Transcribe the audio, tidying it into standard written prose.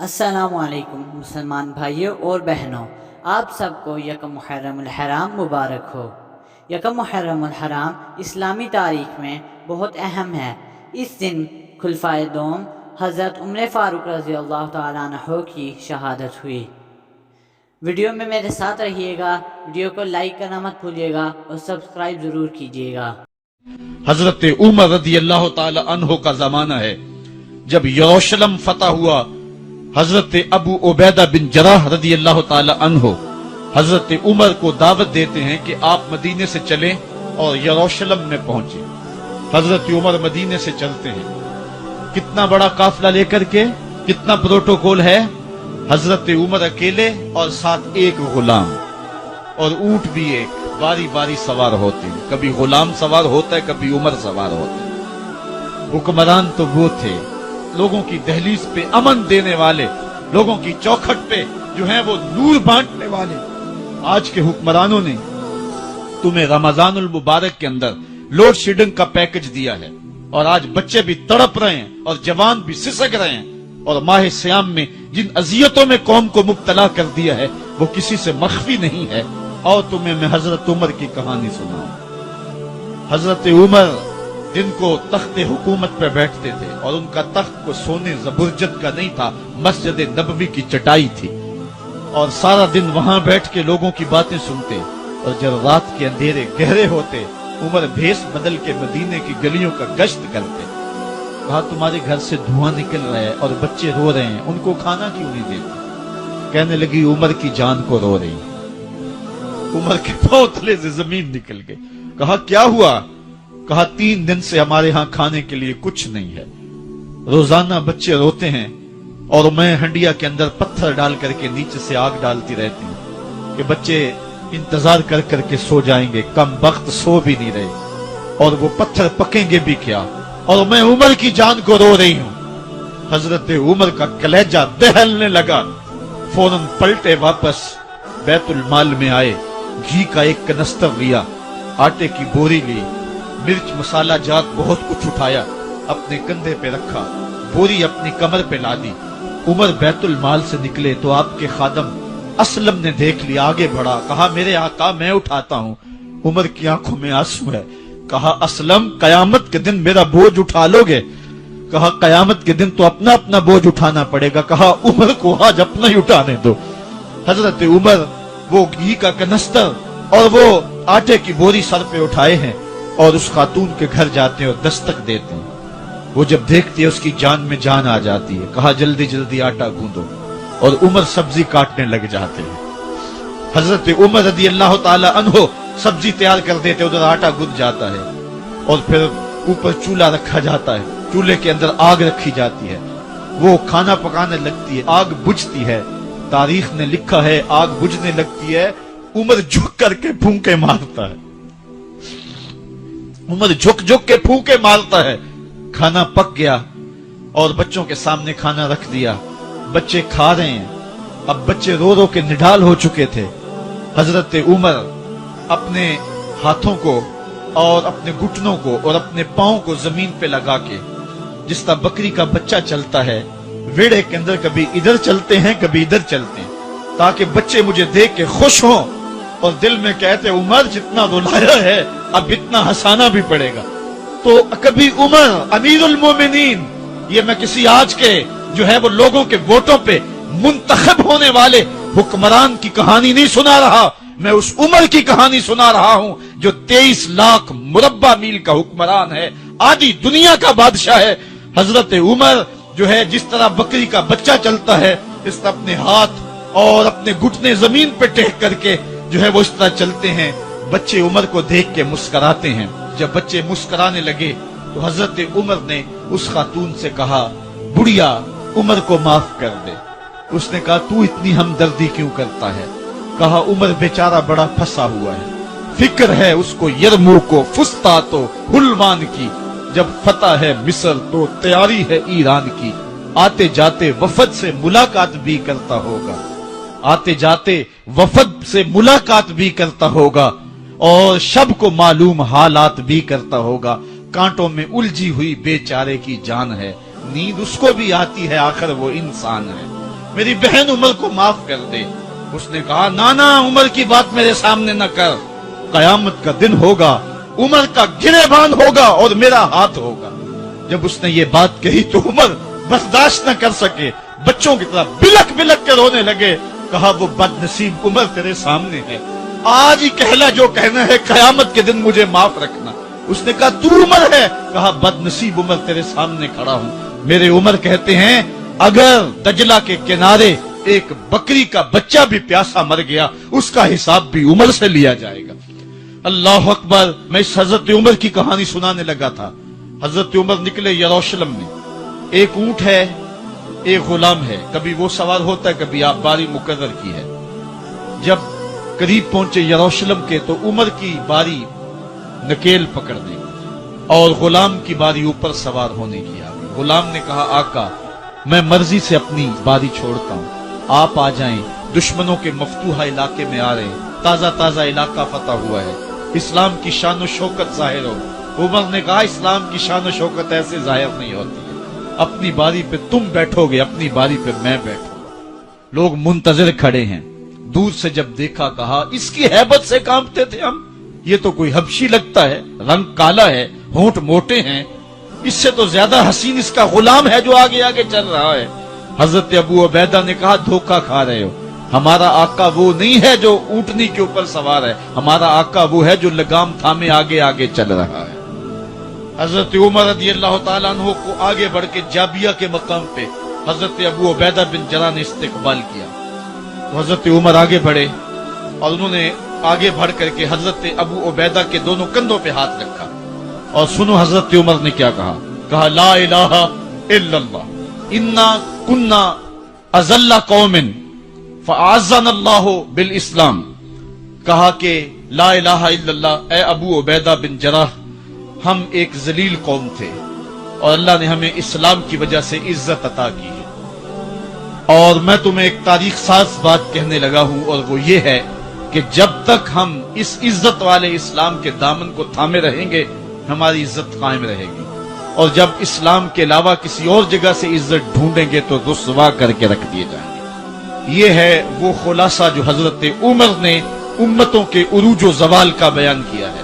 السلام علیکم مسلمان بھائیوں اور بہنوں، آپ سب کو یکم محرم الحرام مبارک ہو۔ یکم محرم الحرام اسلامی تاریخ میں بہت اہم ہے۔ اس دن خلفائے دوم حضرت عمر فاروق رضی اللہ تعالیٰ عنہ کی شہادت ہوئی۔ ویڈیو میں میرے ساتھ رہیے گا، ویڈیو کو لائک کرنا مت بھولیے گا اور سبسکرائب ضرور کیجیے گا۔ حضرت عمر رضی اللہ تعالی عنہ کا زمانہ ہے جب یروشلم فتح ہوا۔ حضرت ابو عبیدہ بن جراح رضی اللہ تعالی عنہ حضرت عمر کو دعوت دیتے ہیں کہ آپ مدینے سے چلیں اور یروشلم میں پہنچیں۔ حضرت عمر مدینے سے چلتے ہیں، کتنا بڑا قافلہ لے کر کے، کتنا پروٹوکول ہے۔ حضرت عمر اکیلے اور ساتھ ایک غلام اور اونٹ بھی ایک، باری باری سوار ہوتے ہیں۔ کبھی غلام سوار ہوتا ہے، کبھی عمر سوار ہوتا ہے۔ حکمران تو وہ تھے لوگوں کی دہلیز پہ امن دینے والے، لوگوں کی چوکھٹ پہ جو ہیں وہ نور بانٹنے والے۔ آج کے حکمرانوں نے تمہیں رمضان المبارک کے اندر لوڈ شیڈنگ کا پیکج دیا ہے، اور آج بچے بھی تڑپ رہے ہیں اور جوان بھی سسک رہے ہیں، اور ماہ سیام میں جن اذیتوں میں قوم کو مبتلا کر دیا ہے وہ کسی سے مخفی نہیں ہے۔ اور تمہیں میں حضرت عمر کی کہانی سناؤں۔ حضرت عمر دن کو تخت حکومت پہ بیٹھتے تھے، اور ان کا تخت کو سونے زبرجد کا نہیں تھا، مسجد نبوی کی چٹائی تھی، اور سارا دن وہاں بیٹھ کے لوگوں کی باتیں سنتے۔ اور جب رات کے اندھیرے گہرے ہوتے، عمر بھیس بدل کے مدینے کی گلیوں کا گشت کرتے۔ کہا تمہارے گھر سے دھواں نکل رہا ہے اور بچے رو رہے ہیں، ان کو کھانا کیوں نہیں دیتے؟ کہنے لگی عمر کی جان کو رو رہی۔ عمر کے پاؤں تلے سے زمین نکل گئی۔ کہا کیا ہوا؟ کہا 3 دن سے ہمارے ہاں کھانے کے لیے کچھ نہیں ہے، روزانہ بچے روتے ہیں، اور میں ہنڈیا کے اندر پتھر ڈال کر کے نیچے سے آگ ڈالتی رہتی ہوں کہ بچے انتظار کر کر کے سو جائیں گے، کم وقت سو بھی نہیں رہے، اور وہ پتھر پکیں گے بھی کیا، اور میں عمر کی جان کو رو رہی ہوں۔ حضرت عمر کا کلیجہ دہلنے لگا، فوراً پلٹے، واپس بیت المال میں آئے، گھی کا ایک کنستر لیا، آٹے کی بوری لی، مرچ مسالہ جات بہت کچھ اٹھایا، اپنے کندھے پہ رکھا، بوری اپنی کمر پہ لا دی۔ عمر بیت المال سے نکلے تو آپ کے خادم اسلم نے دیکھ لیا، آگے بڑھا، کہا میرے آقا میں اٹھاتا ہوں۔ عمر کی آنکھوں میں آنسو ہے۔ کہا اسلم قیامت کے دن میرا بوجھ اٹھا لو گے؟ کہا قیامت کے دن تو اپنا اپنا بوجھ اٹھانا پڑے گا۔ کہا عمر کو آج اپنا ہی اٹھانے دو۔ حضرت عمر وہ گھی کا کنستر اور وہ آٹے کی بوری سر پہ اٹھائے ہیں، اور اس خاتون کے گھر جاتے ہیں اور دستک دیتے ہیں۔ وہ جب دیکھتی ہے اس کی جان میں جان آ جاتی ہے۔ کہا جلدی جلدی آٹا گوندو، اور عمر سبزی کاٹنے لگ جاتے ہیں۔ حضرت عمر رضی اللہ تعالی عنہ سبزی تیار کر دیتے، ادھر آٹا گند جاتا ہے، اور پھر اوپر چولہا رکھا جاتا ہے، چولہے کے اندر آگ رکھی جاتی ہے، وہ کھانا پکانے لگتی ہے، آگ بجھتی ہے۔ تاریخ نے لکھا ہے آگ بجھنے لگتی ہے، عمر جھک کر کے پھونکے مارتا ہے، عمر جھک جھک کے پھونکے مارتا ہے۔ کھانا پک گیا اور بچوں کے سامنے کھانا رکھ دیا، بچے کھا رہے ہیں۔ اب بچے رو رو کے نڈال ہو چکے تھے۔ حضرت عمر اپنے ہاتھوں کو اور اپنے گھٹنوں کو اور اپنے پاؤں کو زمین پہ لگا کے، جس طرح بکری کا بچہ چلتا ہے ویڑے کے اندر، کبھی ادھر چلتے ہیں کبھی ادھر چلتے ہیں، تاکہ بچے مجھے دیکھ کے خوش ہوں اور دل میں کہتے عمر جتنا رلایا ہے اب اتنا ہنسانا بھی پڑے گا۔ تو کبھی عمر امیر المومنین، یہ میں کسی آج کے جو ہے وہ لوگوں کے ووٹوں پہ منتخب ہونے والے حکمران کی کہانی نہیں سنا رہا، میں اس عمر کی کہانی سنا رہا ہوں جو 23 لاکھ مربع میل کا حکمران ہے، آدھی دنیا کا بادشاہ ہے۔ حضرت عمر جو ہے جس طرح بکری کا بچہ چلتا ہے، اس طرح اپنے ہاتھ اور اپنے گھٹنے زمین پہ ٹیک کر کے جو ہے وہ اس طرح چلتے ہیں۔ بچے عمر کو دیکھ کے مسکراتے ہیں۔ جب بچے مسکرانے لگے تو حضرت عمر نے اس خاتون سے کہا بڑھیا عمر کو معاف کر دے۔ اس نے کہا تو اتنی ہمدردی کیوں کرتا ہے؟ کہا عمر بیچارہ بڑا پھنسا ہوا ہے، فکر ہے اس کو یرموک و فسطاط و حلوان کی، جب فتح ہے مصر تو تیاری ہے ایران کی، آتے جاتے وفد سے ملاقات بھی کرتا ہوگا، آتے جاتے وفد سے ملاقات بھی کرتا ہوگا، اور شب کو معلوم حالات بھی کرتا ہوگا، کانٹوں میں الجھی ہوئی بیچارے کی جان ہے، نیند اس کو بھی آتی ہے، آخر وہ انسان ہے۔ میری بہن عمر کو معاف کر دے۔ اس نے کہا نانا عمر کی بات میرے سامنے نہ کر، قیامت کا دن ہوگا، عمر کا گریبان ہوگا اور میرا ہاتھ ہوگا۔ جب اس نے یہ بات کہی تو عمر برداشت نہ کر سکے، بچوں کی طرح بلک بلک کے رونے لگے۔ کہا وہ بد نصیب عمر تیرے سامنے ہے، آج ہی کہلا جو کہنا ہے، قیامت کے دن مجھے معاف رکھنا۔ اس نے کہا تو عمر ہے؟ کہا بد نصیب عمر تیرے سامنے کھڑا ہوں۔ میرے عمر کہتے ہیں اگر دجلہ کے کنارے ایک بکری کا بچہ بھی پیاسا مر گیا، اس کا حساب بھی عمر سے لیا جائے گا۔ اللہ اکبر۔ میں اس حضرت عمر کی کہانی سنانے لگا تھا۔ حضرت عمر نکلے یروشلم میں، ایک اونٹ ہے، ایک غلام ہے، کبھی وہ سوار ہوتا ہے، کبھی آپ باری مقرر کی ہے۔ جب قریب پہنچے یروشلم کے تو عمر کی باری نکیل پکڑنے اور غلام کی باری اوپر سوار ہونے کی آ گئی۔ غلام نے کہا آقا میں مرضی سے اپنی باری چھوڑتا ہوں، آپ آ جائیں، دشمنوں کے مفتوحہ علاقے میں آ رہے ہیں، تازہ تازہ علاقہ فتح ہوا ہے، اسلام کی شان و شوکت ظاہر ہو۔ عمر نے کہا اسلام کی شان و شوکت ایسے ظاہر نہیں ہوتی ہے، اپنی باری پہ تم بیٹھو گے، اپنی باری پہ میں بیٹھوں گا۔ لوگ منتظر کھڑے ہیں، دور سے جب دیکھا کہا اس کی ہیبت سے کانپتے تھے ہم، یہ تو کوئی حبشی لگتا ہے، رنگ کالا ہے، ہونٹ موٹے ہیں، اس سے تو زیادہ حسین اس کا غلام ہے جو آگے آگے چل رہا ہے۔ حضرت ابو عبیدہ نے کہا دھوکہ کھا رہے ہو، ہمارا آقا وہ نہیں ہے جو اونٹنی کے اوپر سوار ہے، ہمارا آقا وہ ہے جو لگام تھامے آگے آگے چل رہا ہے۔ حضرت عمر رضی اللہ تعالیٰ عنہ کو آگے بڑھ کے جابیہ کے مقام پہ حضرت ابو عبیدہ بن جراح نے استقبال کیا تو حضرت عمر آگے بڑھے اور انہوں نے آگے بڑھ کر کے حضرت ابو عبیدہ کے دونوں کندھوں پہ ہاتھ رکھا، اور سنو حضرت عمر نے کیا کہا، کہا لا الہ الا اللہ انا کنا اذل قوم فاعزنا اللہ بالاسلام۔ کہا کہ لا الہ الا اللہ، اے ابو عبیدہ بن جراح ہم ایک ذلیل قوم تھے اور اللہ نے ہمیں اسلام کی وجہ سے عزت عطا کی ہے۔ اور میں تمہیں ایک تاریخ ساز بات کہنے لگا ہوں، اور وہ یہ ہے کہ جب تک ہم اس عزت والے اسلام کے دامن کو تھامے رہیں گے ہماری عزت قائم رہے گی، اور جب اسلام کے علاوہ کسی اور جگہ سے عزت ڈھونڈیں گے تو رسوا کر کے رکھ دیے جائیں گے۔ یہ ہے وہ خلاصہ جو حضرت عمر نے امتوں کے عروج و زوال کا بیان کیا ہے۔